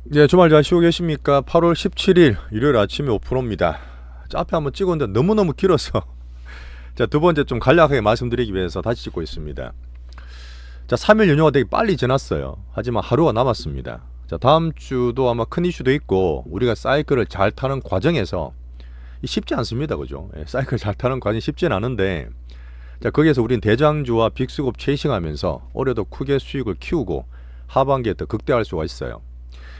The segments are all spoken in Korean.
네, 주말 잘 쉬고 계십니까? 8월 17일 일요일 아침에 5%입니다. 자, 앞에 한번 찍었는데 너무너무 길어서 자, 두 번째 좀 간략하게 말씀드리기 위해서 다시 찍고 있습니다. 자, 3일 연휴가 되게 빨리 지났어요. 하지만 하루가 남았습니다. 자, 다음 주도 아마 큰 이슈도 있고 우리가 사이클을 잘 타는 과정에서 쉽지 않습니다. 그죠? 사이클 잘 타는 과정이 쉽지는 않은데 자, 거기에서 우린 대장주와 빅스급 체이싱하면서 올해도 크게 수익을 키우고 하반기에 더 극대화할 수가 있어요.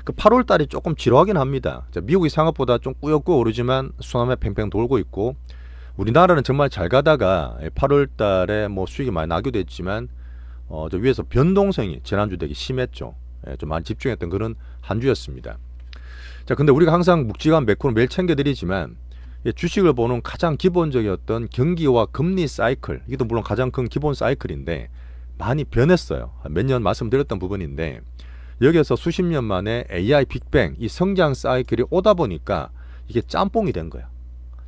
그 8월 달이 조금 지루하긴 합니다. 자, 미국이 생각보다 좀 꾸역꾸역 오르지만 수남에 팽팽 돌고 있고 우리나라는 정말 잘 가다가 8월 달에 뭐 수익이 많이 나기도 했지만 저 위에서 변동성이 지난주 되게 심했죠. 좀 많이 집중했던 그런 한 주였습니다. 자, 근데 우리가 항상 묵직한 매크로 매일 챙겨드리지만 주식을 보는 가장 기본적이었던 경기와 금리 사이클, 이것도 물론 가장 큰 기본 사이클인데 많이 변했어요. 몇 년 말씀드렸던 부분인데 여기에서 수십 년 만에 AI 빅뱅, 이 성장 사이클이 오다 보니까 이게 짬뽕이 된 거야.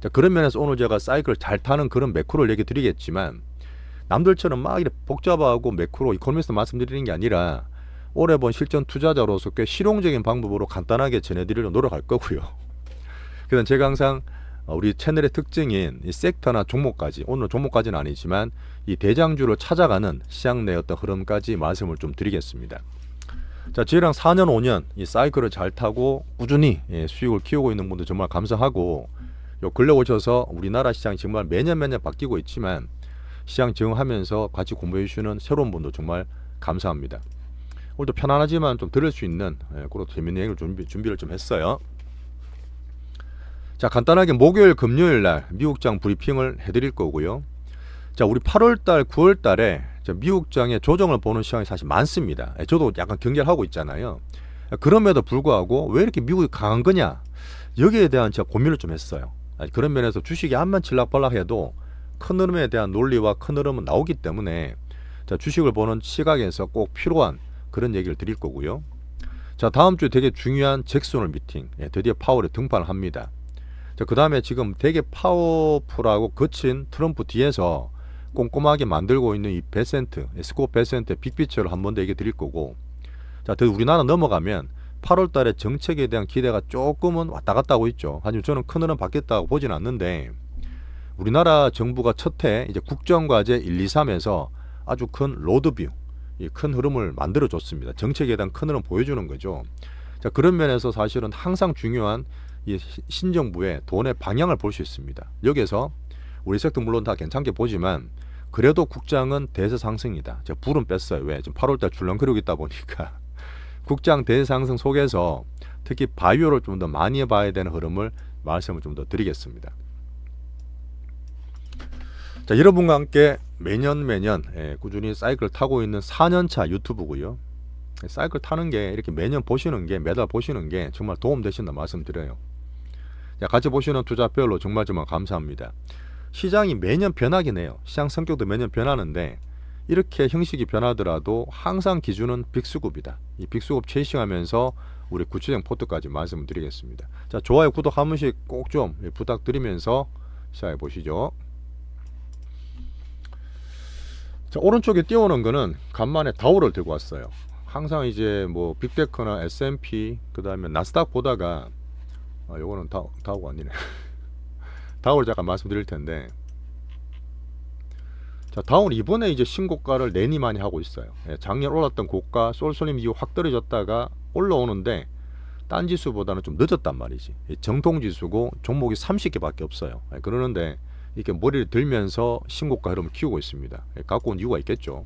자, 그런 면에서 오늘 제가 사이클을 잘 타는 그런 매크로를 얘기 드리겠지만 남들처럼 막 이렇게 복잡하고 매크로 이코노미스트 말씀드리는 게 아니라 오래 본 실전 투자자로서 꽤 실용적인 방법으로 간단하게 전해드리려고 노력할 거고요. 그래서 제가 항상 우리 채널의 특징인 이 섹터나 종목까지, 오늘 종목까지는 아니지만 이 대장주를 찾아가는 시장 내 어떤 흐름까지 말씀을 좀 드리겠습니다. 자, 저희랑 4년 5년 이 사이클을 잘 타고 꾸준히 수익을 키우고 있는 분들 정말 감사하고, 요 근래 오셔서 우리나라 시장이 정말 매년 바뀌고 있지만 시장 적응하면서 같이 공부해 주시는 새로운 분도 정말 감사합니다. 오늘도 편안하지만 좀 들을 수 있는 그런 재밌는 얘기를 준비를 좀 했어요. 자, 간단하게 목요일 금요일 날 미국장 브리핑을 해드릴 거고요. 자, 우리 8월달 9월달에 미국장의 조정을 보는 시간이 사실 많습니다. 저도 약간 경계하고 있잖아요. 그럼에도 불구하고 왜 이렇게 미국이 강한 거냐, 여기에 대한 제가 고민을 좀 했어요. 그런 면에서 주식이 한번 칠락발락해도 큰 흐름에 대한 논리와 큰 흐름은 나오기 때문에 자, 주식을 보는 시각에서 꼭 필요한 그런 얘기를 드릴 거고요. 자, 다음 주에 되게 중요한 잭슨홀 미팅, 드디어 파월이 등판을 합니다. 자, 그 다음에 지금 되게 파워풀하고 거친 트럼프 뒤에서 꼼꼼하게 만들고 있는 이 베센트, 스코어 베센트의 빅피처를 한 번 더 얘기 드릴 거고, 자, 더 우리나라 넘어가면 8월 달에 정책에 대한 기대가 조금은 왔다 갔다 하고 있죠. 하지만 저는 큰 흐름 바뀌었다고 보진 않는데, 우리나라 정부가 첫해 이제 국정과제 1, 2, 3에서 아주 큰 로드뷰, 이 큰 흐름을 만들어 줬습니다. 정책에 대한 큰 흐름 보여주는 거죠. 자, 그런 면에서 사실은 항상 중요한 이 신정부의 돈의 방향을 볼 수 있습니다. 여기에서 우리 섹터 물론 다 괜찮게 보지만 그래도 국장은 대세 상승이다. 제가 불은 뺐어요. 왜? 지금 8월달 출렁거리고 있다 보니까 국장 대세 상승 속에서 특히 바이오를 좀 더 많이 봐야 되는 흐름을 말씀을 좀 더 드리겠습니다. 자, 여러분과 함께 매년 꾸준히 사이클 타고 있는 4년차 유튜브고요. 사이클 타는 게 이렇게 매년 보시는 게, 매달 보시는 게 정말 도움 되신다 말씀드려요. 자, 같이 보시는 투자별로 정말 감사합니다. 시장이 매년 변하긴 해요. 시장 성격도 매년 변하는데 이렇게 형식이 변하더라도 항상 기준은 빅스급이다. 이 빅스급 체이싱하면서 우리 구체적 포트까지 말씀을 드리겠습니다. 자, 좋아요, 구독 한 번씩 꼭 좀 부탁드리면서 시작해 보시죠. 자, 오른쪽에 띄워놓은 거는 간만에 다우를 들고 왔어요. 항상 이제 뭐 빅테크나 S&P 그 다음에 나스닥 보다가 요거는 다우가 아니네. 다우를 잠깐 말씀드릴 텐데, 자, 다우는 이번에 이제 신고가를 내니 많이 하고 있어요. 작년 올랐던 고가 쏠쏠림 이후 확 떨어졌다가 올라오는데 딴 지수보다는 좀 늦었단 말이지. 정통 지수고 종목이 30개밖에 없어요. 그러는데 이렇게 머리를 들면서 신고가 흐름을 키우고 있습니다. 갖고 온 이유가 있겠죠.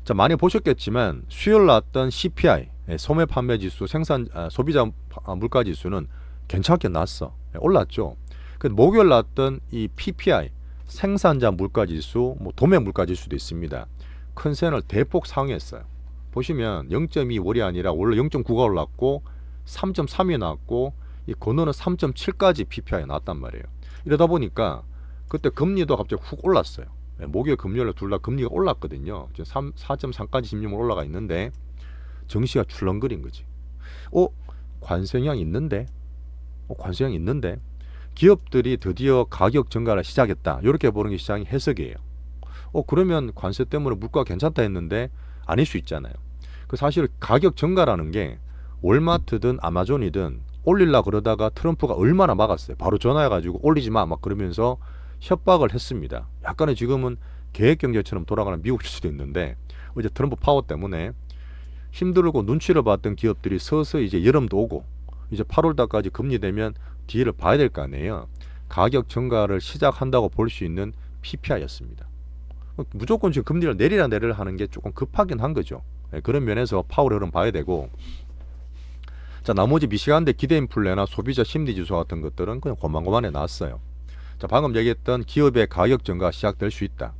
자, 많이 보셨겠지만 수요일 났던 CPI, 소매 판매 지수, 소비자 물가 지수는 괜찮게 났어. 올랐죠. 그 목요일 났던 이 PPI, 생산자 물가 지수, 뭐 도매 물가 지수도 있습니다. 컨센을 대폭 상회했어요. 보시면 0.2 월이 아니라 원래 0.9가 올랐고 3.3이 나왔고 이 건너는 3.7까지 PPI가 나왔단 말이에요. 이러다 보니까 그때 금리도 갑자기 훅 올랐어요. 목요일 금요일 둘 다 금리가 올랐거든요. 지금 4.3까지 집중으로 올라가 있는데 정시가 출렁거린 거지. 관세형 있는데? 관세형 있는데? 기업들이 드디어 가격 증가를 시작했다. 이렇게 보는 게 시장의 해석이에요. 그러면 관세 때문에 물가가 괜찮다 했는데 아닐 수 있잖아요. 그 사실 가격 증가라는 게 월마트든 아마존이든 올리려 그러다가 트럼프가 얼마나 막았어요. 바로 전화해가지고 올리지 마 막 그러면서 협박을 했습니다. 약간의 지금은 계획경제처럼 돌아가는 미국일 수도 있는데 이제 트럼프 파워 때문에 힘들고 눈치를 봤던 기업들이 서서히 이제 여름도 오고 이제 8월달까지 금리 되면 뒤를 봐야 될 거 아니에요. 가격 증가를 시작한다고 볼 수 있는 PPI였습니다. 무조건 지금 금리를 내리라 하는 게 조금 급하긴 한 거죠. 그런 면에서 파월의 흐름 봐야 되고, 자, 나머지 미시간대 기대 인플레나 소비자 심리 지수 같은 것들은 그냥 고만고만해 나왔어요. 자, 방금 얘기했던 기업의 가격 증가 시작될 수 있다.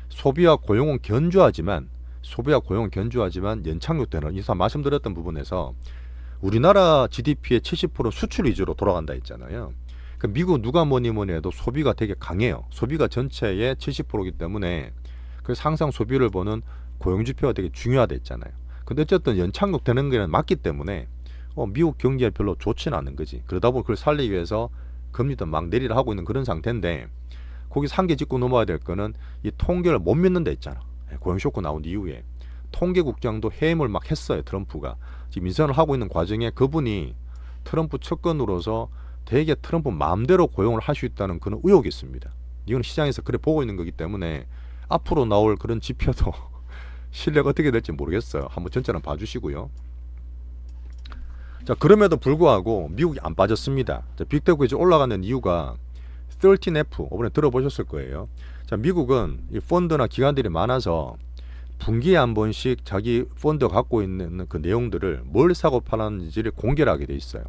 소비와 고용은 견조하지만 연착륙 되는 이사 말씀드렸던 부분에서 우리나라 GDP의 70% 수출 위주로 돌아간다 했잖아요. 그 미국 누가 뭐니 해도 소비가 되게 강해요. 소비가 전체의 70%이기 때문에 그래서 항상 소비를 보는 고용지표가 되게 중요하다 했잖아요. 근데 어쨌든 연착륙 되는 게 맞기 때문에 미국 경기가 별로 좋지는 않은 거지. 그러다 보니 그걸 살리기 위해서 금리도 막 내리라 하고 있는 그런 상태인데, 거기서 한 개 짚고 넘어야 될 거는 이 통계를 못 믿는다 했잖아. 고용 쇼크 나온 이후에 통계국장도 해임을 막 했어요. 트럼프가 지금 인선을 하고 있는 과정에 그분이 트럼프 측근으로서 되게 트럼프 마음대로 고용을 할 수 있다는 그런 의혹이 있습니다. 이건 시장에서 그래 보고 있는 거기 때문에 앞으로 나올 그런 지표도 신뢰가 어떻게 될지 모르겠어요. 한번 전체는 봐주시고요. 자, 그럼에도 불구하고 미국이 안 빠졌습니다. 자, 빅테크 이제 올라가는 이유가 13F 이번에 들어보셨을 거예요. 자, 미국은 이 펀드나 기관들이 많아서 분기에 한 번씩 자기 펀드 갖고 있는 그 내용들을 뭘 사고 팔았는지를 공개를 하게 돼 있어요.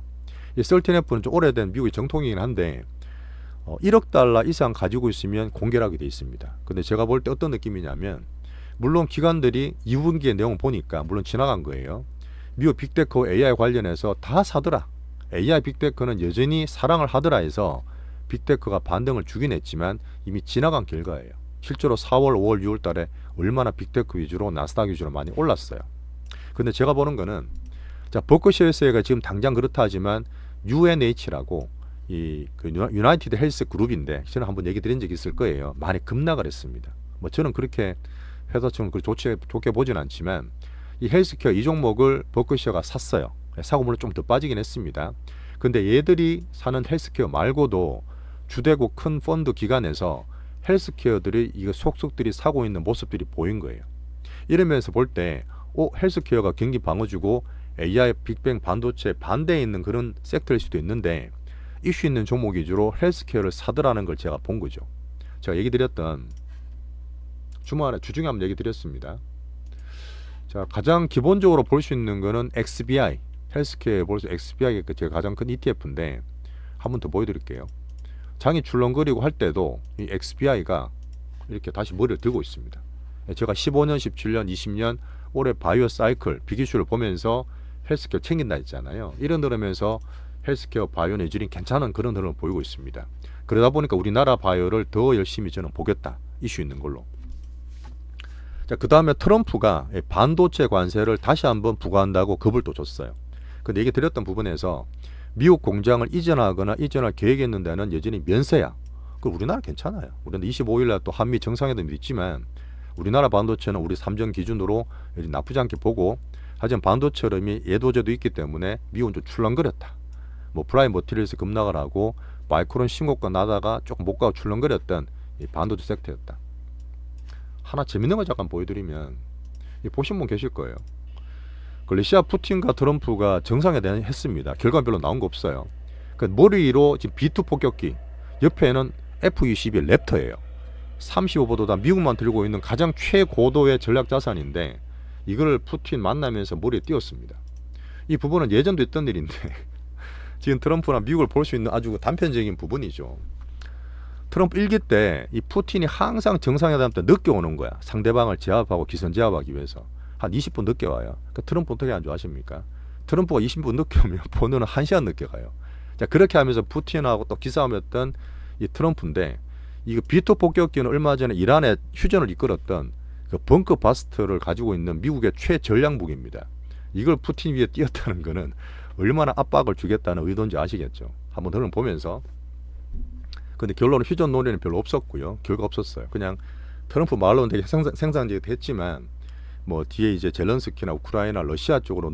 이 13F는 좀 오래된 미국의 정통이긴 한데 1억 달러 이상 가지고 있으면 공개를 하게 돼 있습니다. 근데 제가 볼 때 어떤 느낌이냐면, 물론 기관들이 2분기의 내용을 보니까 물론 지나간 거예요. 미국 빅테크 AI 관련해서 다 사더라. AI 빅테크는 여전히 사랑을 하더라 해서 빅테크가 반등을 주긴 했지만 이미 지나간 결과예요. 실제로 4월, 5월, 6월 달에 얼마나 빅테크 위주로 나스닥 위주로 많이 올랐어요. 근데 제가 보는 거는, 자, 버크셔스가 지금 당장 그렇다 하지만 UNH라고 그 유나이티드 헬스 그룹인데 저는 한번 얘기 드린 적이 있을 거예요. 많이 급락을 했습니다. 뭐 저는 그렇게 회사처럼 좋게 보진 않지만 이 헬스케어 이 종목을 버크셔가 샀어요. 사고 물론 좀 더 빠지긴 했습니다. 근데 얘들이 사는 헬스케어 말고도 주되고 큰 펀드 기관에서 헬스케어들이 이거 속속들이 사고 있는 모습들이 보인 거예요. 이러면서 볼 때 헬스케어가 경기 방어주고 AI 빅뱅 반도체 반대에 있는 그런 섹터일 수도 있는데 이슈 있는 종목 위주로 헬스케어를 사더라는 걸 제가 본 거죠. 제가 얘기 드렸던 주말에 주중에 한번 얘기 드렸습니다. 자, 가장 기본적으로 볼 수 있는 거는 XBI, 헬스케어에 볼 수 XBI가 제가 가장 큰 ETF인데 한번 더 보여드릴게요. 장이 출렁거리고 할 때도 이 XBI가 이렇게 다시 머리를 들고 있습니다. 제가 15년, 17년, 20년 올해 바이오 사이클 비기슈를 보면서 헬스케어 챙긴다 했잖아요. 이런 흐름에서 헬스케어 바이오 내줄인 괜찮은 그런 흐름을 보이고 있습니다. 그러다 보니까 우리나라 바이오를 더 열심히 저는 보겠다. 이슈 있는 걸로. 자, 그 다음에 트럼프가 반도체 관세를 다시 한번 부과한다고 겁을 또 줬어요. 근데 얘기 드렸던 부분에서 미국 공장을 이전하거나 이전할 계획이 있는 데는 여전히 면세야. 그 우리나라 괜찮아요. 우리는 25일날 또 한미 정상회담도 있지만 우리나라 반도체는 우리 삼정 기준으로 나쁘지 않게 보고, 하지만 반도체 흐름이 예도제도 있기 때문에 미국은 좀 출렁거렸다. 뭐 프라임 머티리얼스 급락을 하고 마이크론 신고가 나다가 조금 못 가고 출렁거렸던 이 반도체 섹터였다. 하나 재밌는 걸 잠깐 보여드리면 보신 분 계실 거예요. 그 러시아 푸틴과 트럼프가 정상회담 했습니다. 결과는 별로 나온 거 없어요. 그 머리로 지금 B2 폭격기, 옆에는 F-22 랩터예요. 35보다 미국만 들고 있는 가장 최고도의 전략 자산인데 이걸 푸틴 만나면서 머리에 띄웠습니다. 이 부분은 예전도 있던 일인데 지금 트럼프나 미국을 볼 수 있는 아주 단편적인 부분이죠. 트럼프 1기 때 이 푸틴이 항상 정상회담 때 늦게 오는 거야. 상대방을 제압하고 기선 제압하기 위해서 한 20분 늦게 와요. 그러니까 트럼프 어떻게 안 좋아하십니까? 트럼프가 20분 늦게 오면 본인은 1시간 늦게 가요. 자, 그렇게 하면서 푸틴하고 또 기싸움했던 이 트럼프인데, 이거 B2 폭격기는 얼마 전에 이란의 휴전을 이끌었던 그 벙커 바스트를 가지고 있는 미국의 최전략 무기입니다. 이걸 푸틴 위에 띄었다는 거는 얼마나 압박을 주겠다는 의도인지 아시겠죠? 한번 흐름 보면서. 근데 결론은 휴전 논의는 별로 없었고요. 결과 없었어요. 그냥 트럼프 말로는 되게 생산적이 됐지만 뭐 뒤에 이제 젤런스키나 우크라이나, 러시아 쪽으로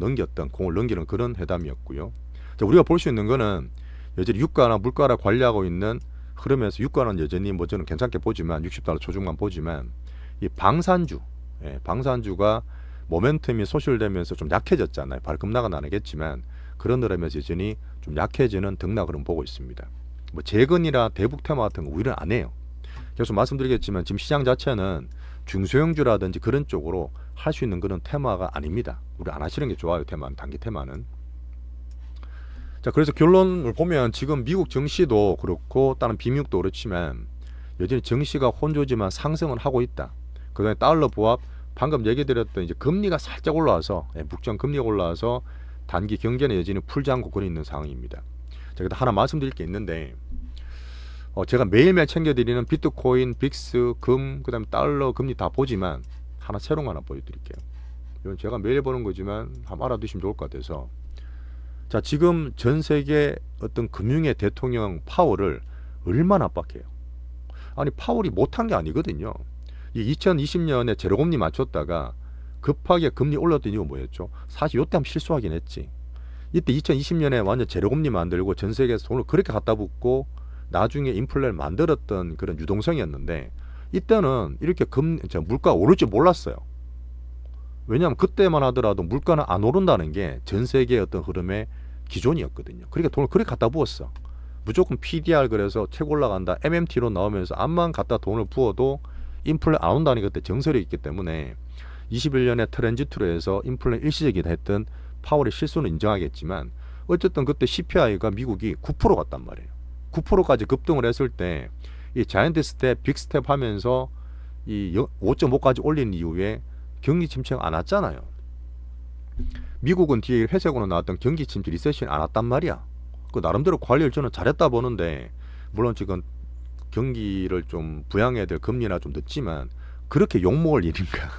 공을 넘기는 그런 회담이었고요. 자, 우리가 볼 수 있는 거는 여전히 유가나 물가를 관리하고 있는 흐름에서 유가는 여전히 뭐 저는 괜찮게 보지만 $60 초중반 보지만 이 방산주가 모멘텀이 소실되면서 좀 약해졌잖아요. 바로 급락은 안 하겠지만 그런 흐름에서 여전히 좀 약해지는 등락 흐름 보고 있습니다. 뭐 재건이나 대북 테마 같은 거 우리는 안 해요. 계속 말씀드리겠지만 지금 시장 자체는 중소형주라든지 그런 쪽으로 할 수 있는 그런 테마가 아닙니다. 우리 안 하시는 게 좋아요. 단기 테마는. 자, 그래서 결론을 보면 지금 미국 증시도 그렇고 다른 비미국도 그렇지만 여전히 증시가 혼조지만 상승을 하고 있다. 그다음에 달러 부합, 방금 얘기 드렸던 이제 금리가 살짝 올라와서 묵정 금리가 올라와서 단기 경제는 여전히 풀장고 그려 있는 상황입니다. 제가 하나 말씀드릴 게 있는데 제가 매일매일 챙겨드리는 비트코인, 빅스, 금, 그다음에 달러 금리 다 보지만 하나 새로운 거 하나 보여드릴게요. 이건 제가 매일 보는 거지만 한번 알아두시면 좋을 것 같아서. 자, 지금 전 세계 어떤 금융의 대통령 파월을 얼마나 압박해요. 아니 파월이 못한 게 아니거든요. 이 2020년에 제로금리 맞췄다가 급하게 금리 올렸던 이유가 뭐였죠? 사실 이때 한번 실수하긴 했지. 이때 2020년에 완전 제로금리 만들고 전 세계에서 돈을 그렇게 갖다 붓고 나중에 인플레를 만들었던 그런 유동성이었는데 이때는 이렇게 물가가 오를 줄 몰랐어요. 왜냐하면 그때만 하더라도 물가는 안 오른다는 게 전 세계의 어떤 흐름의 기존이었거든요. 그러니까 돈을 그렇게 갖다 부었어. 무조건 PDR 그래서 책 올라간다. MMT로 나오면서 암만 갖다 돈을 부어도 인플레 안 온다는 그때 정설이 있기 때문에 21년에 트랜지트로 해서 인플레 일시적이다 했던 파월의 실수는 인정하겠지만 어쨌든 그때 CPI가 미국이 9% 갔단 말이에요. 9%까지 급등을 했을 때 이 자이언트 스텝, 빅 스텝 하면서 이 5.5까지 올린 이후에 경기 침체가 안 왔잖아요. 미국은 뒤에 회색으로 나왔던 경기 침체 리세션이 안 왔단 말이야. 그 나름대로 관리를 저는 잘했다 보는데 물론 지금 경기를 좀 부양해야 될 금리나 좀 늦지만 그렇게 욕먹을 일인가.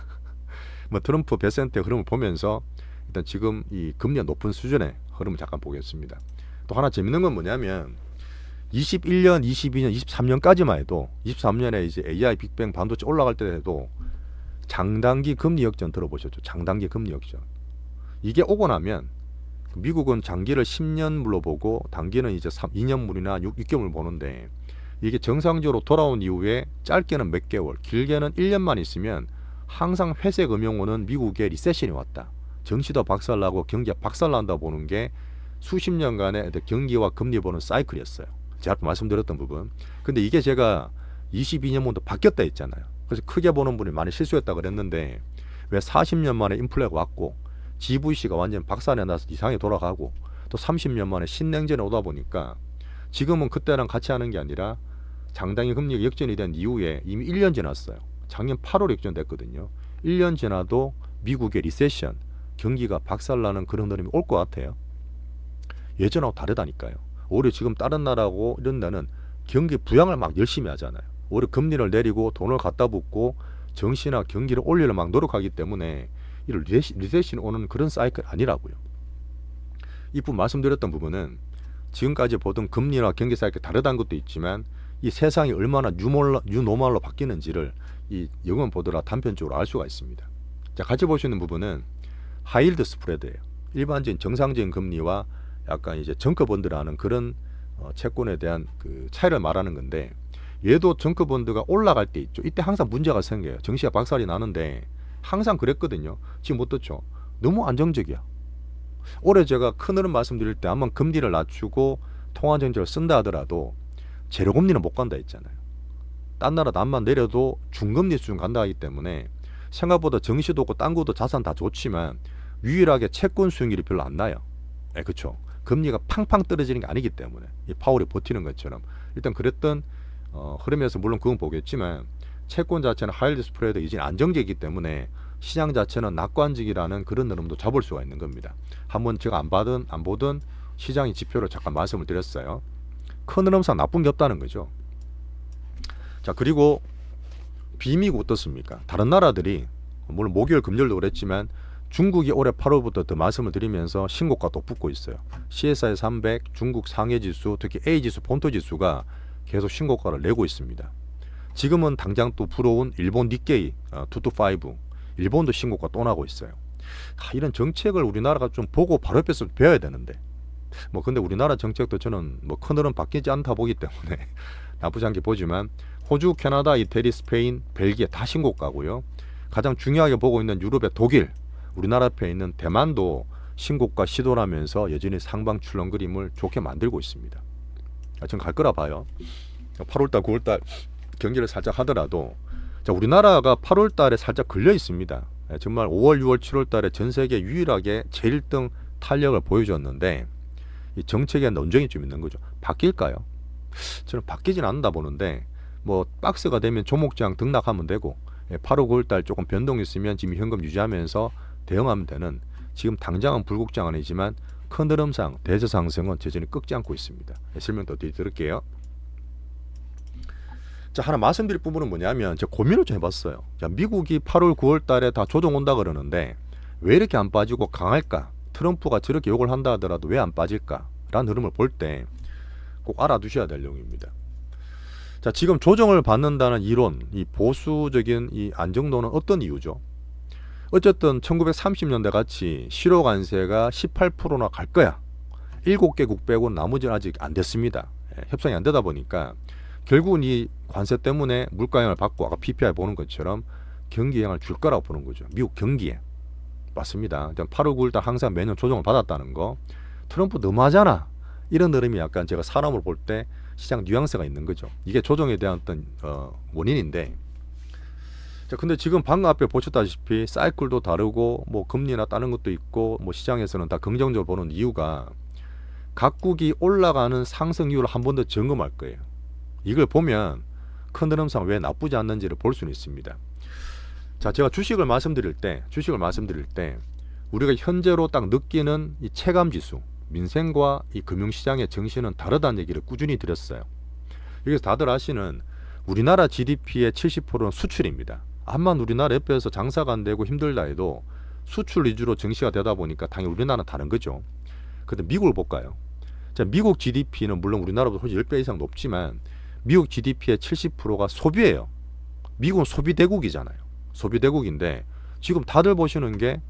뭐 트럼프 베센트의 흐름을 보면서 일단 지금 이 금리가 높은 수준의 흐름을 잠깐 보겠습니다. 또 하나 재밌는 건 뭐냐면 21년, 22년, 23년까지만 해도 23년에 이제 AI 빅뱅 반도체 올라갈 때에도 장단기 금리 역전 들어보셨죠? 장단기 금리 역전. 이게 오고 나면 미국은 장기를 10년물로 보고 단기는 이제 2년물이나 6개월 보는데 이게 정상적으로 돌아온 이후에 짧게는 몇 개월, 길게는 1년만 있으면 항상 회색 음용어는 미국의 리세션이 왔다. 정시도 박살나고 경기가 박살난다 보는 게 수십 년간의 경기와 금리 보는 사이클이었어요. 제가 말씀드렸던 부분. 근데 이게 제가 22년부터 바뀌었다 했잖아요. 그래서 크게 보는 분이 많이 실수했다 그랬는데 왜 40년 만에 인플레가 왔고 GVC가 완전 박살내 나서 이상하게 돌아가고 또 30년 만에 신냉전에 오다 보니까 지금은 그때랑 같이 하는 게 아니라 장단기 금리가 역전이 된 이후에 이미 1년 지났어요. 작년 8월 역전됐거든요. 1년 지나도 미국의 리세션, 경기가 박살나는 그런 흐름이 올 것 같아요. 예전하고 다르다니까요. 오히려 지금 다른 나라고 이런 데는 경기 부양을 막 열심히 하잖아요. 오히려 금리를 내리고 돈을 갖다 붓고 정시나 경기를 올리려 막 노력하기 때문에 이런 리세션이 오는 그런 사이클 아니라고요. 이 부분 말씀드렸던 부분은 지금까지 보던 금리나 경기 사이클 다르다는 것도 있지만 이 세상이 얼마나 뉴노멀로 바뀌는지를 이 영원 보더라 단편적으로 알 수가 있습니다. 자, 같이 볼 수 있는 부분은 하이힐드 스프레드예요. 일반적인 정상적인 금리와 약간 이제 정커본드라는 그런 채권에 대한 그 차이를 말하는 건데 얘도 정커본드가 올라갈 때 있죠. 이때 항상 문제가 생겨요. 정시가 박살이 나는데 항상 그랬거든요. 지금 어떻죠? 너무 안정적이야. 올해 제가 큰 흐름 말씀드릴 때 한번 금리를 낮추고 통화정책을 쓴다 하더라도 제로금리는 못 간다 했잖아요. 딴 나라 남만 내려도 중금리 수준 간다 하기 때문에 생각보다 정시도 없고 딴 것도 자산 다 좋지만 유일하게 채권 수익률이 별로 안 나요. 그렇죠. 금리가 팡팡 떨어지는 게 아니기 때문에 이 파월이 버티는 것처럼 일단 그랬던 흐름에서 물론 그건 보겠지만 채권 자체는 하이힐드 스프레드 이제 안정적이기 때문에 시장 자체는 낙관적이라는 그런 흐름도 잡을 수가 있는 겁니다. 한번 제가 안 보던 시장의 지표를 잠깐 말씀을 드렸어요. 큰 흐름상 나쁜 게 없다는 거죠. 자, 그리고 비미국 어떻습니까? 다른 나라들이 물론 목요일 금요일도 그랬지만 중국이 올해 8월부터 더 말씀을 드리면서 신고가 또 붙고 있어요. CSI 300, 중국 상해지수, 특히 A지수, 본토지수가 계속 신고가를 내고 있습니다. 지금은 당장 또 불어온 일본 니케이 225, 일본도 신고가 또 나고 있어요. 이런 정책을 우리나라가 좀 보고 바로 옆에서 배워야 되는데 뭐 근데 우리나라 정책도 저는 뭐 큰일은 바뀌지 않다 보기 때문에 나쁘지 않게 보지만 호주, 캐나다, 이태리, 스페인, 벨기에 다 신고가고요. 가장 중요하게 보고 있는 유럽의 독일, 우리나라 앞에 있는 대만도 신고가 시도라면서 여전히 상방 출렁 그림을 좋게 만들고 있습니다. 저는 갈 거라 봐요. 8월달, 9월달 경기를 살짝 하더라도 자, 우리나라가 8월달에 살짝 걸려 있습니다. 정말 5월, 6월, 7월달에 전 세계 유일하게 제1등 탄력을 보여줬는데 이 정책에 논쟁이 좀 있는 거죠. 바뀔까요? 저는 바뀌진 않는다 보는데 뭐 박스가 되면 종목장 등락하면 되고 8월, 9월달 조금 변동이 있으면 지금 현금 유지하면서 대응하면 되는 지금 당장은 불국장 아니지만 큰 흐름상 대세 상승은 여전히 꺾지 않고 있습니다. 설명 더 드릴게요. 자, 하나 말씀드릴 부분은 뭐냐면 제가 고민을 좀 해봤어요. 자, 미국이 8월, 9월 달에 다 조정 온다 그러는데 왜 이렇게 안 빠지고 강할까? 트럼프가 저렇게 욕을 한다 하더라도 왜 안 빠질까? 라는 흐름을 볼 때 꼭 알아두셔야 될 내용입니다. 자, 지금 조정을 받는다는 이론, 이 보수적인 이 안정도는 어떤 이유죠? 어쨌든 1930년대 같이 실효 관세가 18%나 갈 거야. 7개국 빼고는 나머지는 아직 안 됐습니다. 협상이 안 되다 보니까 결국은 이 관세 때문에 물가영향을 받고 아까 PPI 보는 것처럼 경기 영향을 줄 거라고 보는 거죠. 미국 경기에. 맞습니다. 8월 9일 달 항상 매년 조정을 받았다는 거. 트럼프 너무하잖아. 이런 흐름이 약간 제가 사람으로 볼 때 시장 뉘앙스가 있는 거죠. 이게 조정에 대한 어떤 원인인데 자, 근데 지금 방금 앞에 보셨다시피 사이클도 다르고 뭐 금리나 다른 것도 있고 뭐 시장에서는 다 긍정적으로 보는 이유가 각국이 올라가는 상승 이유를 한 번 더 점검할 거예요. 이걸 보면 큰 흐름상 왜 나쁘지 않는지를 볼 수는 있습니다. 자, 제가 주식을 말씀드릴 때 우리가 현재로 딱 느끼는 이 체감 지수, 민생과 이 금융시장의 정신은 다르다는 얘기를 꾸준히 드렸어요. 여기서 다들 아시는 우리나라 GDP의 70%는 수출입니다. 암만 우리나라 옆에서 장사가 안 되고 힘들다 해도 수출 위주로 정시가 되다 보니까 당연히 우리나라는 다른 거죠. 근데 미국을 볼까요? 자, 미국 GDP는 물론 우리나라보다 훨씬 10배 이상 높지만 미국 GDP의 70%가 소비예요. 미국은 소비대국이잖아요. 소비대국인데 지금 다들 보시는 게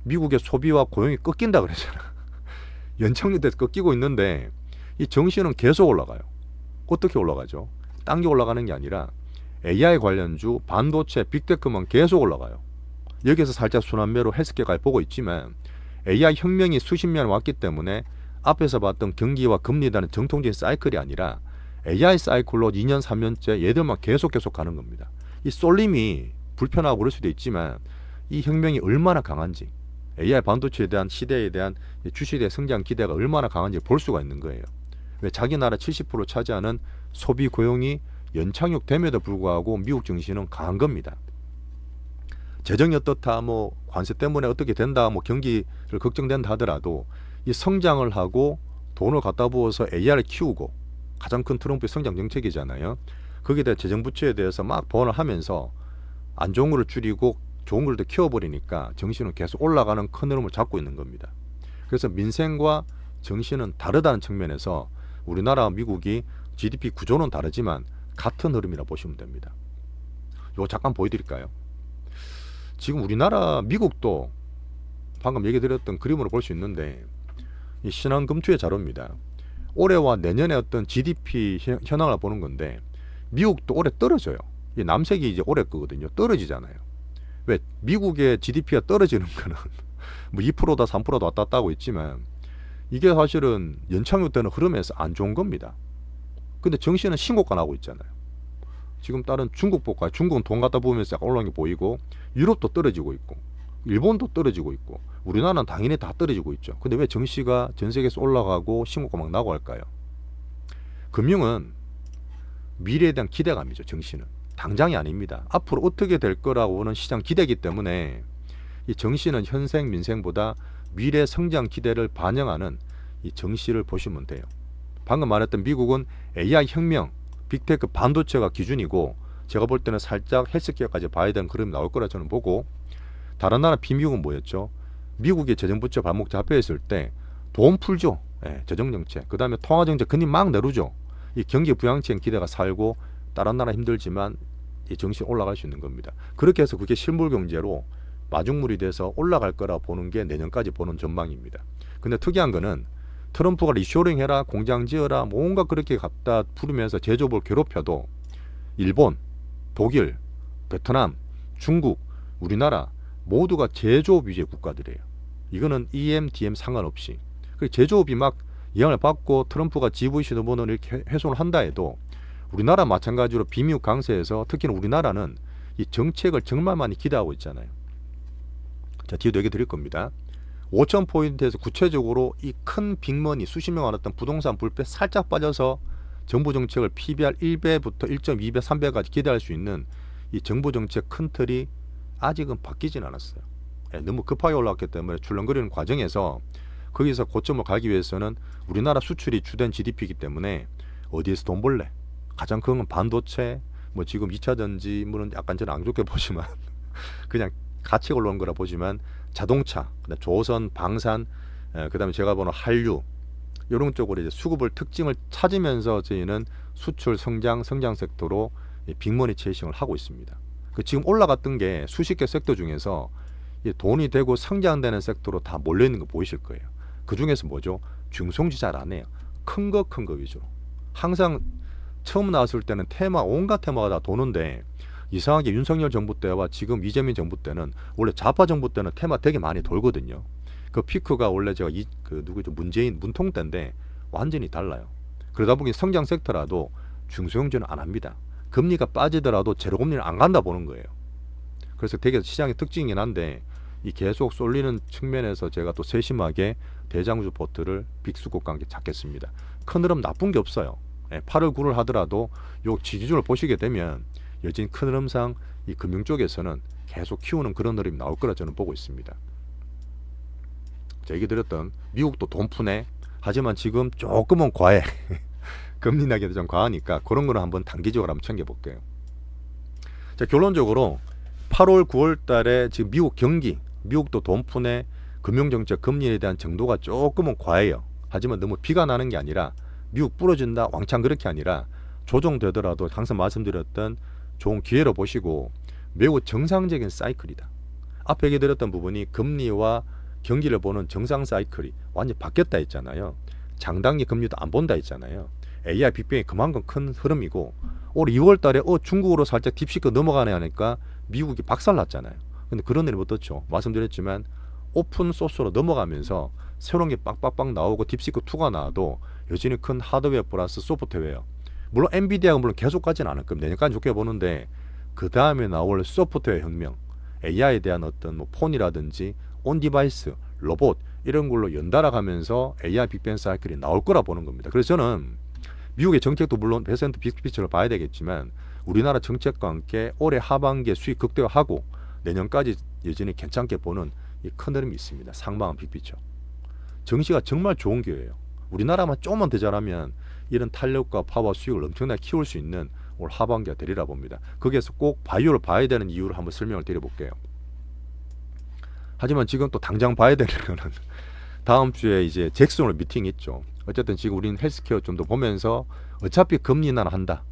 미국의 소비와 고용이 꺾인다 그러잖아. 연착륙돼서 꺾이고 있는데 이 정시는 계속 올라가요. 어떻게 올라가죠? 딴 게 올라가는 게 아니라 AI 관련주, 반도체, 빅테크만 계속 올라가요. 여기서 살짝 순환매로 헬스케어까지 보고 있지만 AI 혁명이 수십 년 왔기 때문에 앞에서 봤던 경기와 금리라는 정통적인 사이클이 아니라 AI 사이클로 2년, 3년째 얘들만 계속 가는 겁니다. 이 쏠림이 불편하고 그럴 수도 있지만 이 혁명이 얼마나 강한지 AI 반도체에 대한 시대에 대한 주식의 성장 기대가 얼마나 강한지 볼 수가 있는 거예요. 왜 자기 나라 70% 차지하는 소비 고용이 연착륙됨에도 불구하고 미국 증시는 강한 겁니다. 재정이 어떻다, 뭐 관세 때문에 어떻게 된다, 뭐 경기를 걱정된다 하더라도 이 성장을 하고 돈을 갖다 부어서 AI를 키우고 가장 큰 트럼프의 성장 정책이잖아요. 거기에 대해 재정 부채에 대해서 막 보완을 하면서 안 좋은 거를 줄이고 좋은 걸 더 키워버리니까 정신은 계속 올라가는 큰 흐름을 잡고 있는 겁니다. 그래서 민생과 정신은 다르다는 측면에서 우리나라와 미국이 GDP 구조는 다르지만 같은 흐름이라 보시면 됩니다. 이거 잠깐 보여드릴까요? 지금 우리나라 미국도 방금 얘기 드렸던 그림으로 볼 수 있는데 이 신한금투의 자료입니다. 올해와 내년의 어떤 GDP 현황을 보는 건데 미국도 올해 떨어져요. 이 남색이 이제 올해 거거든요. 떨어지잖아요. 왜? 미국의 GDP가 떨어지는 거는 뭐 2%다 3%다 왔다 갔다 하고 있지만 이게 사실은 연착륙되는 흐름에서 안 좋은 겁니다. 근데 정시는 신고가 나고 있잖아요. 지금 다른 중국 볼까요? 중국은 돈 갖다 부으면서 약간 올라온 게 보이고 유럽도 떨어지고 있고 일본도 떨어지고 있고 우리나라는 당연히 다 떨어지고 있죠. 근데 왜 정시가 전 세계에서 올라가고 신고가 막 나고 할까요? 금융은 미래에 대한 기대감이죠. 정시는 당장이 아닙니다. 앞으로 어떻게 될 거라고는 시장 기대이기 때문에 이 정시는 현생 민생보다 미래 성장 기대를 반영하는 이 정시를 보시면 돼요. 방금 말했던 미국은 AI 혁명, 빅테크, 반도체가 기준이고 제가 볼 때는 살짝 헬스케어까지 봐야 되는 그림이 나올 거라 저는 보고 다른 나라 비미국은 뭐였죠? 미국의 재정부채 발목 잡혀 있을 때 돈 풀죠. 재정정책. 그 다음에 통화정책 금리 막 내리죠. 이 경기 부양책 기대가 살고 다른 나라 힘들지만 이 정시 올라갈 수 있는 겁니다. 그렇게 해서 그게 실물 경제로 마중물이 돼서 올라갈 거라 보는 게 내년까지 보는 전망입니다. 근데 특이한 거는 트럼프가 리쇼링 해라, 공장 지어라, 뭔가 그렇게 갖다 부르면서 제조업을 괴롭혀도 일본, 독일, 베트남, 중국, 우리나라 모두가 제조업 위주의 국가들이에요. 이거는 EM, DM 상관없이. 제조업이 막 영향을 받고 트럼프가 GVC 노선을 이렇게 훼손을 한다 해도 우리나라 마찬가지로 비미국 강세에서 특히는 우리나라는 이 정책을 정말 많이 기대하고 있잖아요. 자, 뒤에도 얘기 드릴 겁니다. 5,000포인트에서 구체적으로 이 큰 빅머니 수십 명 많았던 부동산 불패 살짝 빠져서 정부 정책을 PBR 1배부터 1.2배, 3배까지 기대할 수 있는 이 정부 정책 큰 틀이 아직은 바뀌진 않았어요. 너무 급하게 올라왔기 때문에 출렁거리는 과정에서 거기서 고점을 가기 위해서는 우리나라 수출이 주된 GDP이기 때문에 어디에서 돈 벌래? 가장 큰 건 반도체, 뭐 지금 2차 전지, 물론 약간 저는 안 좋게 보지만 그냥 같이 올라온 거라 보지만 자동차, 조선, 방산, 그다음에 제가 보는 한류 이런 쪽으로 이제 수급을 특징을 찾으면서 저희는 수출 성장 섹터로 빅머니 체이싱을 하고 있습니다. 지금 올라갔던 게 수십 개 섹터 중에서 돈이 되고 성장되는 섹터로 다 몰려 있는 거 보이실 거예요. 그 중에서 뭐죠? 중성주 잘 안 해요. 큰 거 위주로. 항상 처음 나왔을 때는 온갖 테마가 다 도는데 이상하게 윤석열 정부 때와 지금 이재명 정부 때는 원래 좌파 정부 때는 테마 되게 많이 돌거든요. 그 피크가 원래 제가 문통 때인데 완전히 달라요. 그러다 보니 성장 섹터라도 중소형주는 안 합니다. 금리가 빠지더라도 제로금리를 안 간다 보는 거예요. 그래서 되게 시장의 특징이긴 한데 이 계속 쏠리는 측면에서 제가 또 세심하게 대장주 포트를 빅수급과 함께 잡겠습니다. 큰 흐름 나쁜 게 없어요. 8월 9월 하더라도 요 지지율을 보시게 되면 여전히 큰 흐름상 이 금융 쪽에서는 계속 키우는 그런 흐름이 나올 거라 저는 보고 있습니다. 자, 얘기 드렸던 미국도 돈 푸네. 하지만 지금 조금은 과해. 금리 나기도 좀 과하니까 그런 거는 한번 단기적으로 한번 챙겨볼게요. 자, 결론적으로 8월 9월 달에 지금 미국 경기, 미국도 돈 푸네, 금융정책 금리에 대한 정도가 조금은 과해요. 하지만 너무 비가 나는 게 아니라 미국 부러진다 왕창 그렇게 아니라 조정되더라도 항상 말씀드렸던 좋은 기회로 보시고 매우 정상적인 사이클이다. 앞에 얘기 드렸던 부분이 금리와 경기를 보는 정상 사이클이 완전히 바뀌었다 했잖아요. 장단기 금리도 안 본다 했잖아요. AI 빅뱅이 그만큼 큰 흐름이고 올 2월 달에 중국으로 살짝 딥시크 넘어가네 하니까 미국이 박살났잖아요. 근데 그런 일이 어떻죠? 말씀드렸지만 오픈 소스로 넘어가면서 새로운 게 빡빡빡 나오고 딥시크2가 나와도 여전히 큰 하드웨어 플러스 소프트웨어, 물론 엔비디아가 물론 계속 가지는 않을 겁니다. 내년까지 좋게 보는데 그 다음에 나올 소프트웨어 혁명, AI에 대한 어떤 뭐 폰이라든지 온 디바이스, 로봇 이런 걸로 연달아 가면서 AI 빅뱅 사이클이 나올 거라 보는 겁니다. 그래서 저는 미국의 정책도 물론 베센트 빅피처를 봐야 되겠지만 우리나라 정책과 함께 올해 하반기에 수익 극대화하고 내년까지 여전히 괜찮게 보는 이 큰 흐름이 있습니다. 상방한 빅피처. 정시가 정말 좋은 기회예요. 우리나라만 조금만 더 잘하면 이런 탄력과 파워 수익을 엄청나게 키울 수 있는 올 하반기가 되리라 봅니다. 거기에서 꼭 바이오를 봐야 되는 이유를 한번 설명을 드려볼게요. 하지만 지금 또 당장 봐야 되는 거는 다음 주에 이제 잭슨홀 미팅 있죠. 어쨌든 지금 우리는 헬스케어 좀 더 보면서 어차피 금리 인하를 한다.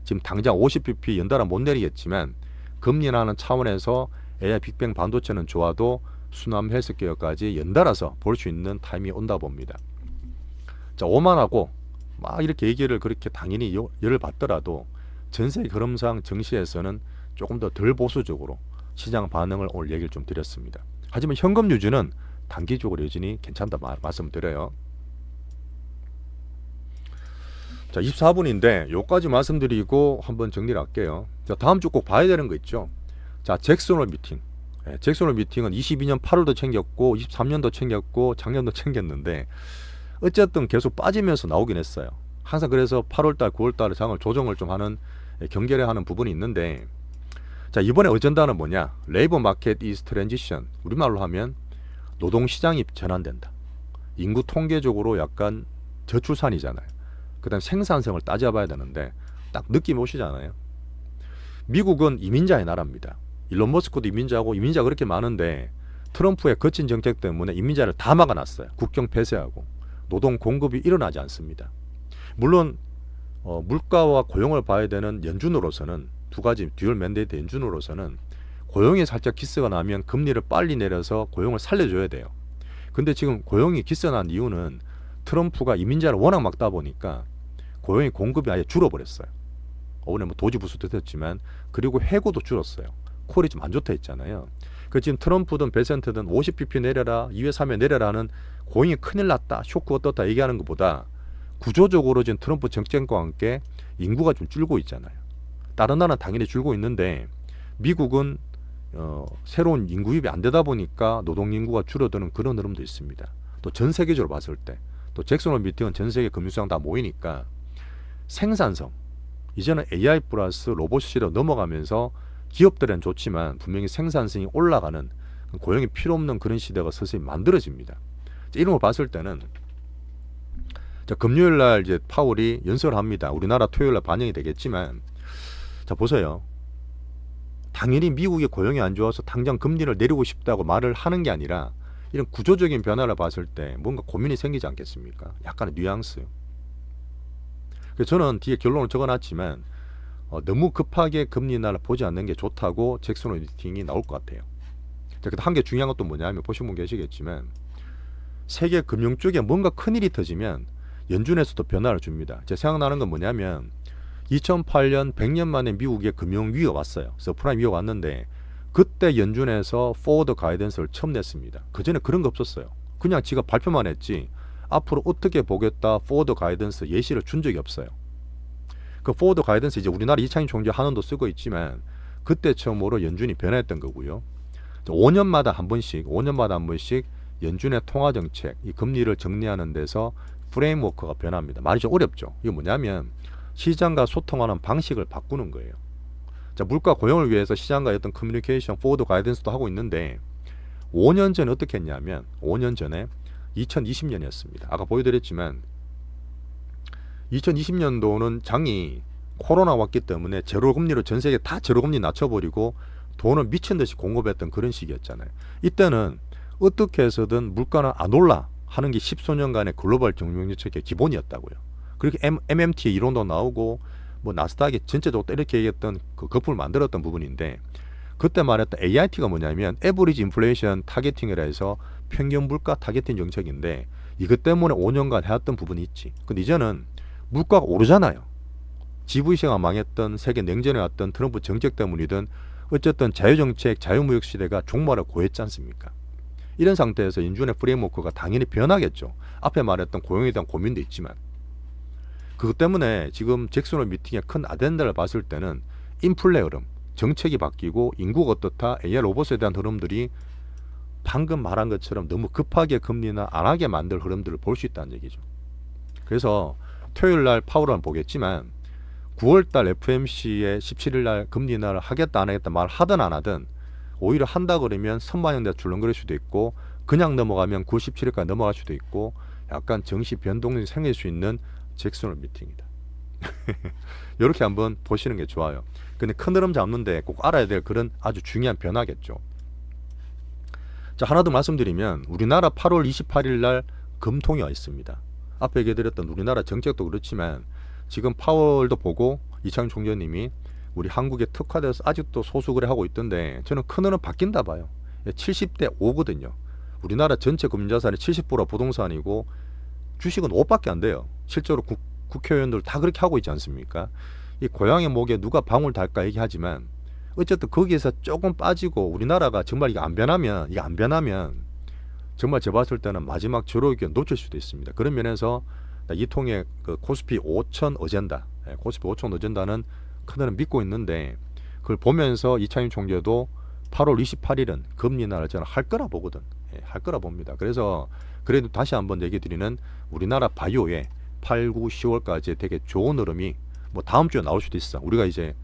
지금 당장 50bp 연달아 못 내리겠지만 금리 인하하는 차원에서 AI 빅뱅 반도체는 좋아도 수남 헬스케어까지 연달아서 볼 수 있는 타임이 온다 봅니다. 자, 오만하고 막 이렇게 얘기를 그렇게 당연히 열을 받더라도 전세 흐름상 정시에서는 조금 더 덜 보수적으로 시장 반응을 오늘 얘기를 좀 드렸습니다. 하지만 현금 유지는 단기적으로 여전히 괜찮다 말씀드려요. 자, 24분인데 요까지 말씀드리고 한번 정리를 할게요. 자, 다음 주 꼭 봐야 되는 거 있죠. 자, 잭슨홀 미팅. 잭슨홀 미팅은 22년 8월도 챙겼고 23년도 챙겼고 작년도 챙겼는데 어쨌든 계속 빠지면서 나오긴 했어요. 항상 그래서 8월달 9월달에 장을 조정을 좀 하는 경계를 부분이 있는데, 자, 이번에 어젠다는 뭐냐? 레이버 마켓 이즈 트랜지션. 우리말로 하면 노동시장이 전환된다. 인구 통계적으로 약간 저출산이잖아요. 그 다음에 생산성을 따져봐야 되는데 딱 느낌 오시잖아요. 미국은 이민자의 나라입니다. 일론 머스크도 이민자고 이민자가 그렇게 많은데 트럼프의 거친 정책 때문에 이민자를 다 막아놨어요. 국경 폐쇄하고 노동 공급이 일어나지 않습니다. 물론 물가와 고용을 봐야 되는 연준으로서는 두 가지 듀얼 맨데이트 연준으로서는 고용이 살짝 기스가 나면 금리를 빨리 내려서 고용을 살려줘야 돼요. 근데 지금 고용이 기스가 난 이유는 트럼프가 이민자를 워낙 막다 보니까 고용이 공급이 아예 줄어버렸어요. 오늘 뭐 도지 부수도 됐지만, 그리고 해고도 줄었어요. 콜이 좀 안 좋다 했잖아요. 그 지금 트럼프든 베센트든 50bp 내려라, 2회 3회 내려라는 고용이 큰일 났다, 쇼크 어떻다 얘기하는 것보다 구조적으로 지금 트럼프 정책과 함께 인구가 좀 줄고 있잖아요. 다른 나라는 당연히 줄고 있는데 미국은 새로운 인구 유입이 안 되다 보니까 노동 인구가 줄어드는 그런 흐름도 있습니다. 또 전 세계적으로 봤을 때, 또 잭슨 홀 미팅은 전 세계 금융시장 다 모이니까 생산성, 이제는 AI 플러스 로봇 시대로 넘어가면서 기업들은 좋지만 분명히 생산성이 올라가는, 고용이 필요 없는 그런 시대가 서서히 만들어집니다. 이런 걸 봤을 때는, 자, 금요일 날 이제 파월이 연설을 합니다. 우리나라 토요일 날 반영이 되겠지만, 자, 보세요. 당연히 미국의 고용이 안 좋아서 당장 금리를 내리고 싶다고 말을 하는 게 아니라 이런 구조적인 변화를 봤을 때 뭔가 고민이 생기지 않겠습니까? 약간의 뉘앙스. 그래서 저는 뒤에 결론을 적어놨지만 너무 급하게 금리 인하를 보지 않는 게 좋다고 잭슨 홀 미팅이 나올 것 같아요. 자, 한 개 중요한 것도 뭐냐면, 보신 분 계시겠지만 세계 금융 쪽에 뭔가 큰일이 터지면 연준에서도 변화를 줍니다. 제가 생각나는 건 뭐냐면 2008년 100년 만에 미국에 금융위기가 왔어요. 서프라임 위기가 왔는데 그때 연준에서 포워드 가이던스를 처음 냈습니다. 그전에 그런 거 없었어요. 그냥 지가 발표만 했지 앞으로 어떻게 보겠다 포워드 가이던스 예시를 준 적이 없어요. 그 포워드 가이던스 이제 우리나라 이창용 총재 한원도 쓰고 있지만 그때 처음으로 연준이 변화했던 거고요. 5년마다 한 번씩 연준의 통화정책, 이 금리를 정리하는 데서 프레임워크가 변합니다. 말이 좀 어렵죠. 이게 뭐냐면 시장과 소통하는 방식을 바꾸는 거예요. 자, 물가 고용을 위해서 시장과의 어떤 커뮤니케이션, 포워드 가이던스도 하고 있는데 5년 전에 어떻게 했냐면 5년 전에 2020년이었습니다. 아까 보여드렸지만 2020년도는 장이 코로나 왔기 때문에 제로금리로 전 세계 다 제로금리 낮춰버리고 돈을 미친 듯이 공급했던 그런 시기였잖아요. 이때는 어떻게 해서든 물가는 안 올라 하는 게 10수년간의 글로벌 경영정책의 기본이었다고요. 그렇게 MMT의 이론도 나오고 뭐 나스닥이 전체적으로 이렇게 얘기했던 그 거품을 만들었던 부분인데, 그때 말했던 AIT가 뭐냐면 에버리지 인플레이션 타겟팅이라 해서 평균 물가 타겟팅 정책인데 이것 때문에 5년간 해왔던 부분이 있지. 근데 이제는 물가가 오르잖아요. GVC가 망했던, 세계 냉전에 왔던 트럼프 정책 때문이든 어쨌든 자유정책, 자유무역 시대가 종말을 고했지 않습니까? 이런 상태에서 연준의 프레임워크가 당연히 변하겠죠. 앞에 말했던 고용에 대한 고민도 있지만 그것 때문에 지금 잭슨 홀 미팅의 큰 아젠다를 봤을 때는 인플레 흐름, 정책이 바뀌고 인구가 어떻다, AI 로봇에 대한 흐름들이 방금 말한 것처럼 너무 급하게 금리나 안 하게 만들 흐름들을 볼 수 있다는 얘기죠. 그래서 토요일 날 파월은 보겠지만 9월 달 FMC에 17일 날 금리 인하를 하겠다 안 하겠다 말 하든 안 하든 오히려 한다 그러면 선반영돼 출렁거릴 수도 있고 그냥 넘어가면 9월 17일까지 넘어갈 수도 있고 약간 정시 변동이 생길 수 있는 잭슨 홀 미팅이다. 이렇게 한번 보시는 게 좋아요. 근데 큰 흐름 잡는데 꼭 알아야 될 그런 아주 중요한 변화겠죠. 자, 하나 더 말씀드리면 우리나라 8월 28일 날 금통이 와 있습니다. 앞에 얘기해드렸던 우리나라 정책도 그렇지만 지금 파월도 보고 이창용 총재님이 우리 한국에 특화돼서 아직도 소수거래하고 있던데 저는 큰 흐름 바뀐다 봐요. 70대 5거든요. 우리나라 전체 금융자산의 70%가 부동산이고 주식은 5밖에 안 돼요. 실제로 국회의원들 다 그렇게 하고 있지 않습니까? 이 고양이 목에 누가 방울 달까 얘기하지만 어쨌든 거기에서 조금 빠지고 우리나라가 정말 이게 안 변하면 정말 제가 봤을 때는 마지막 절호기에 놓칠 수도 있습니다. 그런 면에서 이 통의 그 코스피 5천 어젠다, 코스피 5천 어젠다는 큰일은 믿고 있는데 그걸 보면서 이창용 총재도 8월 28일은 금리 인하를 저는 할 거라 보거든. 할 거라 봅니다. 그래서 그래도 다시 한번 얘기 드리는 우리나라 바이오에 8, 9, 10월까지 되게 좋은 흐름이 뭐 다음 주에 나올 수도 있어. 우리가 이제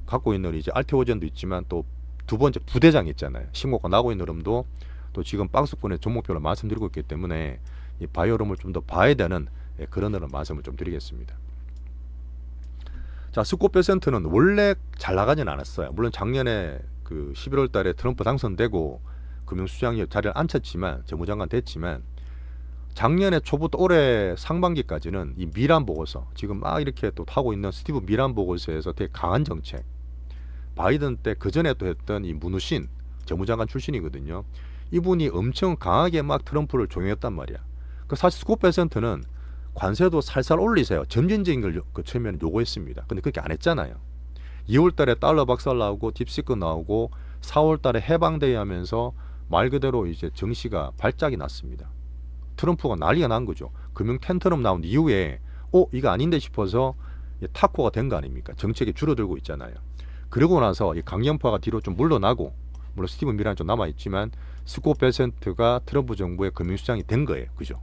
갖고 있는 이제 알테오젠도 있지만 또 두 번째 부대장 있잖아요. 신고가 나고 있는 흐름도 또 지금 박스권의 종목별로 말씀드리고 있기 때문에 이 바이오 흐름을 좀 더 봐야 되는 그런 흐름 말씀을 좀 드리겠습니다. 자, 스코 퍼센트는 원래 잘 나가진 않았어요. 물론 작년에 그 11월 달에 트럼프 당선되고 금융수장이 자리를 앉혔지만 재무장관 됐지만 작년에 초부터 올해 상반기까지는 이 미란 보고서 지금 막 이렇게 또 타고 있는 스티브 미란 보고서에서 되게 강한 정책, 바이든 때 그 전에 또 했던 이 문우신 재무장관 출신이거든요. 이분이 엄청 강하게 막 트럼프를 종용했단 말이야. 그 사실 스콧 베센트는 관세도 살살 올리세요. 점진적인 걸 그 처음에는 요구했습니다. 근데 그렇게 안 했잖아요. 2월 달에 달러 박살 나오고 딥시크 나오고 4월 달에 해방대회 하면서 말 그대로 이제 정시가 발작이 났습니다. 트럼프가 난리가 난 거죠. 금융 텐트럼 나온 이후에 이거 아닌데 싶어서 타코가 된 거 아닙니까? 정책이 줄어들고 있잖아요. 그러고 나서 이 강경파가 뒤로 좀 물러나고, 물론 스티븐 미란이 좀 남아있지만 스콧 베센트가 트럼프 정부의 금융수장이 된 거예요. 그죠?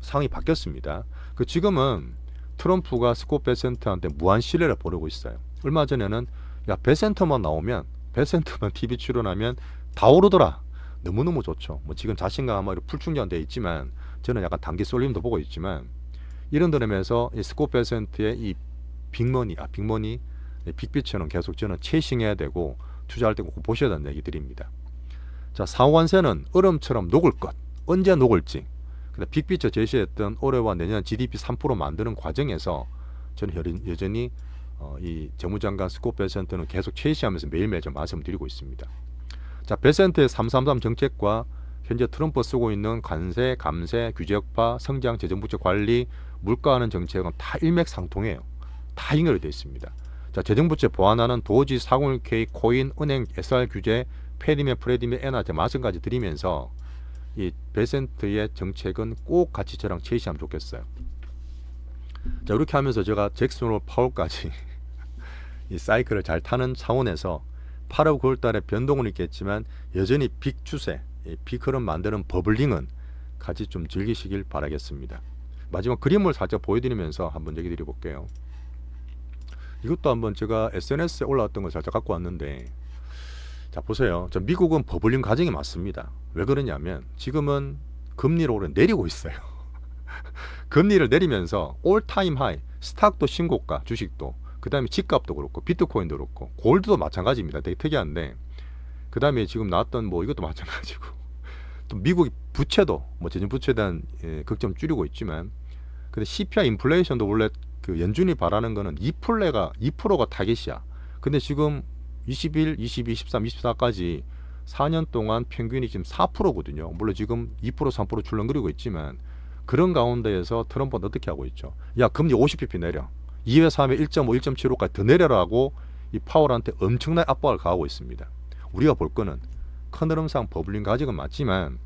상황이 바뀌었습니다. 지금은 트럼프가 스콧 베센트한테 무한 신뢰를 보내고 있어요. 얼마 전에는 야 베센트만 나오면, 베센트만 TV 출연하면 다 오르더라. 너무너무 좋죠. 뭐 지금 자신감 아마 풀충전되어 있지만 저는 약간 단기 쏠림도 보고 있지만, 이런 드럼에서 이 스콧 베센트의 이 빅머니, 빅빛처럼 계속 저는 체싱해야 되고 투자할 때 꼭 보셔야 된다는 얘기들입니다. 자, 상호관세는 얼음처럼 녹을 것. 언제 녹을지. 빅피처 제시했던 올해와 내년 GDP 3% 만드는 과정에서 저는 여전히 이 재무장관 스콧 베센트는 계속 체시하면서 매일매일 좀 말씀드리고 있습니다. 자, 베센트의 333 정책과 현재 트럼프 쓰고 있는 관세, 감세, 규제 혁파, 성장, 재정부채 관리, 물가하는 정책은 다 일맥상통해요. 다 연결이 되어 있습니다. 자, 재정부채 보완하는 도지, 401k, 코인, 은행, SR 규제, 페디메, 프레디메, 엔한테 말씀까지 드리면서 이 베센트의 정책은 꼭 같이 저랑 제시하면 좋겠어요. 자, 이렇게 하면서 제가 잭슨 홀 파월까지 이 사이클을 잘 타는 차원에서 8월 9월 달에 변동은 있겠지만 여전히 빅 추세, 빅 흐름 만드는 버블링은 같이 좀 즐기시길 바라겠습니다. 마지막 그림을 살짝 보여드리면서 한번 얘기 드려볼게요. 이것도 한번 제가 SNS에 올라왔던 걸 살짝 갖고 왔는데, 자 보세요. 미국은 버블링 과정이 맞습니다. 왜 그러냐면 지금은 금리를 오래 내리고 있어요. 금리를 내리면서 올타임 하이, 스탁도 신고가, 주식도, 그 다음에 집값도 그렇고 비트코인도 그렇고 골드도 마찬가지입니다. 되게 특이한데, 그 다음에 지금 나왔던 뭐 이것도 마찬가지고, 또 미국이 부채도 뭐 재정 부채에 대한 걱정 줄이고 있지만, 근데 CPI 인플레이션도 원래 그 연준이 바라는 거는 2%가 타깃이야. 근데 지금 21, 22, 23, 24까지 4년 동안 평균이 지금 4%거든요. 물론 지금 2%, 3% 출렁거리고 있지만, 그런 가운데에서 트럼프는 어떻게 하고 있죠? 야, 금리 50bp 내려. 2회, 3회 1.5, 1.75까지 더 내려라고 이 파월한테 엄청난 압박을 가하고 있습니다. 우리가 볼 거는 큰 흐름상 버블링 가직은 맞지만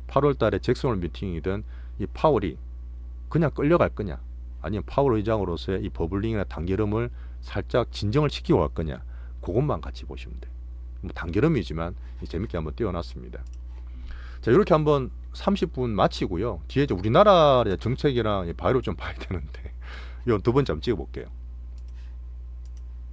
8월 달에 잭슨 홀 미팅이든 이 파월이 그냥 끌려갈 거냐, 아니면 파월 의장으로서의 이 버블링이나 단계름을 살짝 진정을 시키고 갈 거냐, 그것만 같이 보시면 돼요. 뭐 단계름이지만 재밌게 한번 띄워놨습니다. 자, 이렇게 한번 30분 마치고요. 뒤에 이제 우리나라의 정책이랑 바이올 좀 봐야 되는데 이건 두 번째 한번 찍어볼게요.